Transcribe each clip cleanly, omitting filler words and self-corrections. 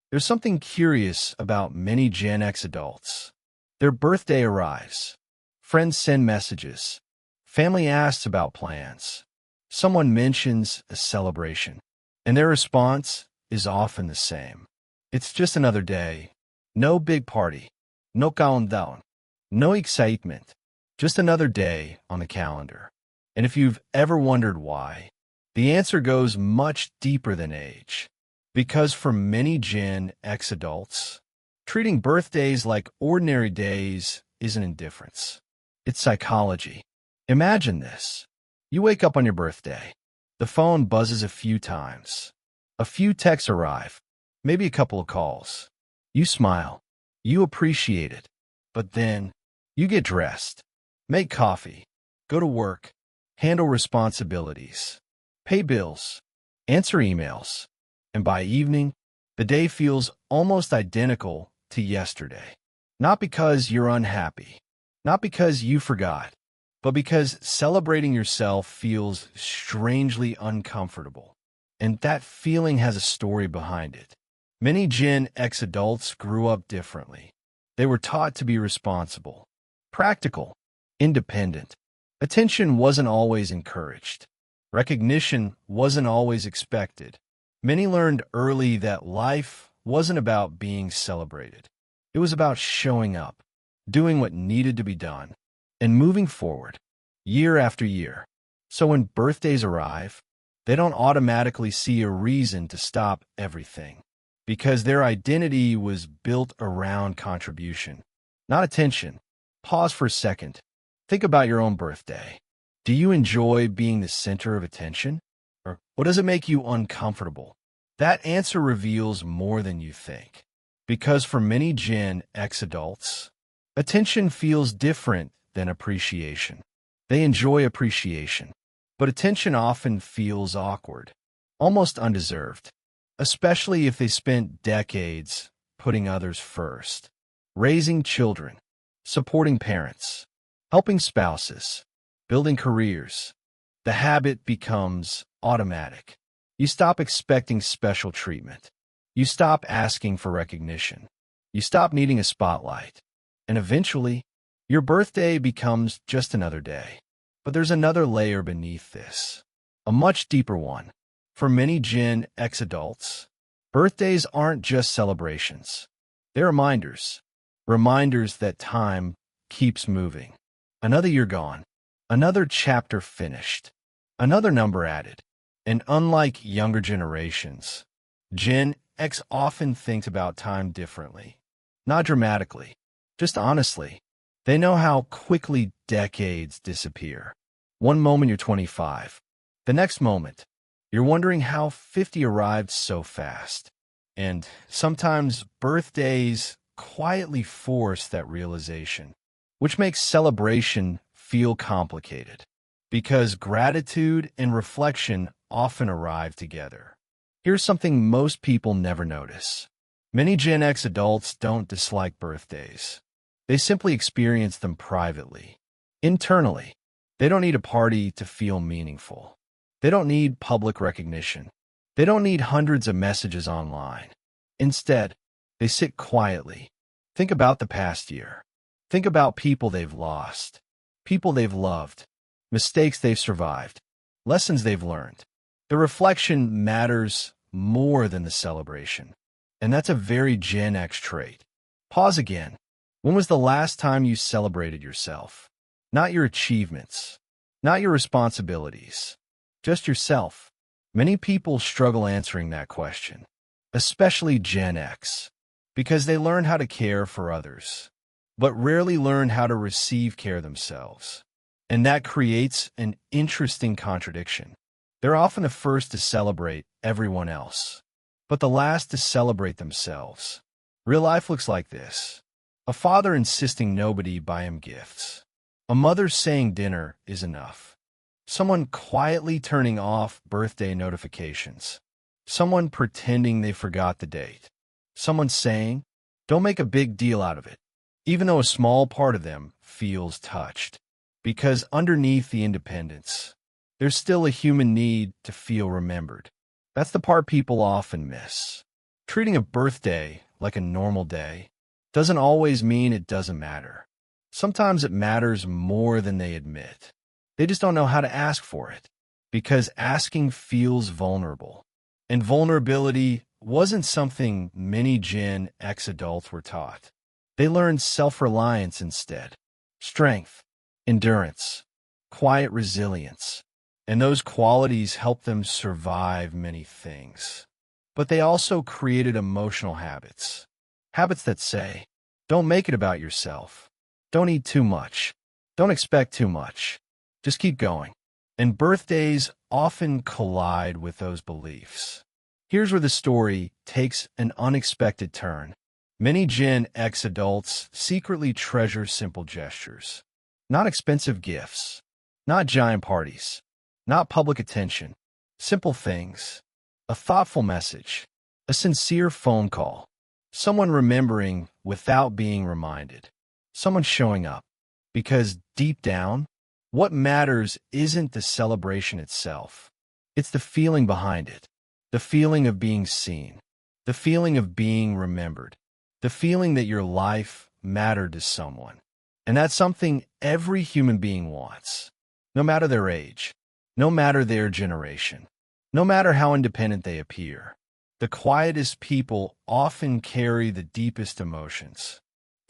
There's something curious about many Gen X adults. Their birthday arrives. Friends send messages. Family asks about plans. Someone mentions a celebration. And their response is often the same. It's just another day. No big party. No countdown. No excitement. Just another day on the calendar. And if you've ever wondered why, the answer goes much deeper than age. Because for many Gen X adults, treating birthdays like ordinary days isn't indifference. It's psychology. Imagine this. You wake up on your birthday. The phone buzzes a few times. A few texts arrive. Maybe a couple of calls. You smile. You appreciate it. But then, you get dressed. Make coffee. Go to work. Handle responsibilities. Pay bills. Answer emails. And by evening, the day feels almost identical to yesterday. Not because you're unhappy, not because you forgot, but because celebrating yourself feels strangely uncomfortable. And that feeling has a story behind it. Many Gen X adults grew up differently. They were taught to be responsible, practical, independent. Attention wasn't always encouraged. Recognition wasn't always expected. Many learned early that life wasn't about being celebrated. It was about showing up, doing what needed to be done, and moving forward, year after year. So when birthdays arrive, they don't automatically see a reason to stop everything, because their identity was built around contribution, not attention. Pause for a second. Think about your own birthday. Do you enjoy being the center of attention? Or does it make you uncomfortable? That answer reveals more than you think. Because for many Gen X adults, attention feels different than appreciation. They enjoy appreciation, but attention often feels awkward, almost undeserved, especially if they spent decades putting others first, raising children, supporting parents, helping spouses, building careers. The habit becomes automatic. You stop expecting special treatment. You stop asking for recognition. You stop needing a spotlight. And eventually, your birthday becomes just another day. But there's another layer beneath this, a much deeper one. For many Gen X adults, birthdays aren't just celebrations. They're reminders. Reminders that time keeps moving. Another year gone. Another chapter finished. Another number added. And unlike younger generations, Gen X often thinks about time differently. Not dramatically, just honestly. They know how quickly decades disappear. One moment you're 25. The next moment, you're wondering how 50 arrived so fast. And sometimes birthdays quietly force that realization, which makes celebration feel complicated. Because gratitude and reflection often arrive together. Here's something most people never notice. Many Gen X adults don't dislike birthdays. They simply experience them privately, internally. They don't need a party to feel meaningful. They don't need public recognition. They don't need hundreds of messages online. Instead, they sit quietly. Think about the past year. Think about people they've lost, people they've loved, mistakes they've survived, lessons they've learned. The reflection matters more than the celebration. And that's a very Gen X trait. Pause again. When was the last time you celebrated yourself? Not your achievements, not your responsibilities, just yourself. Many people struggle answering that question, especially Gen X, because they learn how to care for others, but rarely learn how to receive care themselves. And that creates an interesting contradiction. They're often the first to celebrate everyone else, but the last to celebrate themselves. Real life looks like this. A father insisting nobody buy him gifts. A mother saying dinner is enough. Someone quietly turning off birthday notifications. Someone pretending they forgot the date. Someone saying, don't make a big deal out of it, even though a small part of them feels touched. Because underneath the independence, there's still a human need to feel remembered. That's the part people often miss. Treating a birthday like a normal day doesn't always mean it doesn't matter. Sometimes it matters more than they admit. They just don't know how to ask for it, because asking feels vulnerable. And vulnerability wasn't something many Gen X adults were taught. They learned self-reliance instead. Strength, endurance, quiet resilience. And those qualities helped them survive many things. But they also created emotional habits. Habits that say, don't make it about yourself. Don't eat too much. Don't expect too much. Just keep going. And birthdays often collide with those beliefs. Here's where the story takes an unexpected turn. Many Gen X adults secretly treasure simple gestures. Not expensive gifts. Not giant parties. Not public attention. Simple things. A thoughtful message. A sincere phone call. Someone remembering without being reminded. Someone showing up. Because deep down, what matters isn't the celebration itself. It's the feeling behind it. The feeling of being seen. The feeling of being remembered. The feeling that your life mattered to someone. And that's something every human being wants. No matter their age. No matter their generation. No matter how independent they appear. The quietest people often carry the deepest emotions.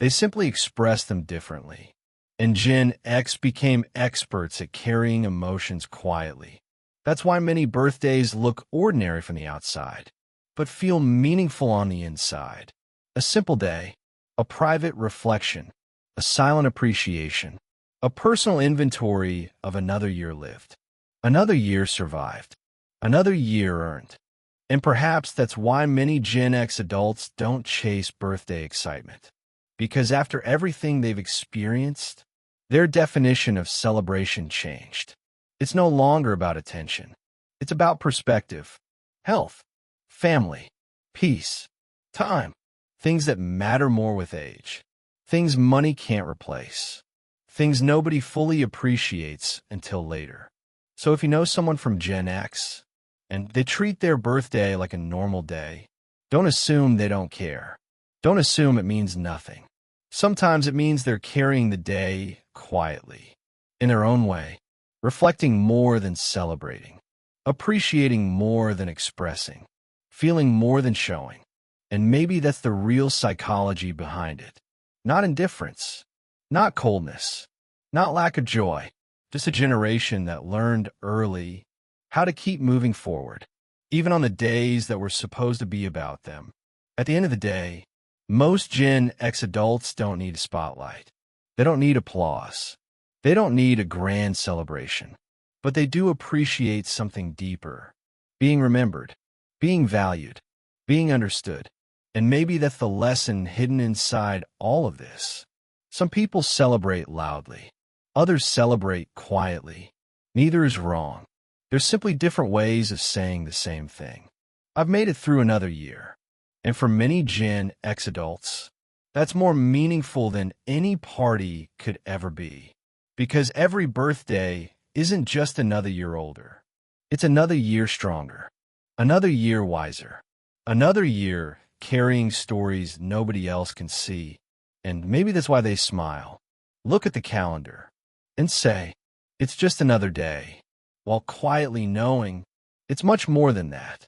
They simply express them differently. And Gen X became experts at carrying emotions quietly. That's why many birthdays look ordinary from the outside, but feel meaningful on the inside. A simple day, a private reflection, a silent appreciation, a personal inventory of another year lived, another year survived, another year earned. And perhaps that's why many Gen X adults don't chase birthday excitement. Because after everything they've experienced, their definition of celebration changed. It's no longer about attention. It's about perspective, health, family, peace, time, things that matter more with age, things money can't replace, things nobody fully appreciates until later. So if you know someone from Gen X, and they treat their birthday like a normal day, don't assume they don't care. Don't assume it means nothing. Sometimes it means they're carrying the day quietly, in their own way, reflecting more than celebrating, appreciating more than expressing, feeling more than showing. And maybe that's the real psychology behind it. Not indifference, not coldness, not lack of joy, just a generation that learned early how to keep moving forward, even on the days that were supposed to be about them. At the end of the day, most Gen X adults don't need a spotlight. They don't need applause. They don't need a grand celebration. But they do appreciate something deeper. Being remembered, being valued, being understood. And maybe that's the lesson hidden inside all of this. Some people celebrate loudly. Others celebrate quietly. Neither is wrong. There's simply different ways of saying the same thing. I've made it through another year. And for many Gen X adults, that's more meaningful than any party could ever be. Because every birthday isn't just another year older. It's another year stronger. Another year wiser. Another year carrying stories nobody else can see. And maybe that's why they smile, look at the calendar, and say, it's just another day, while quietly knowing it's much more than that.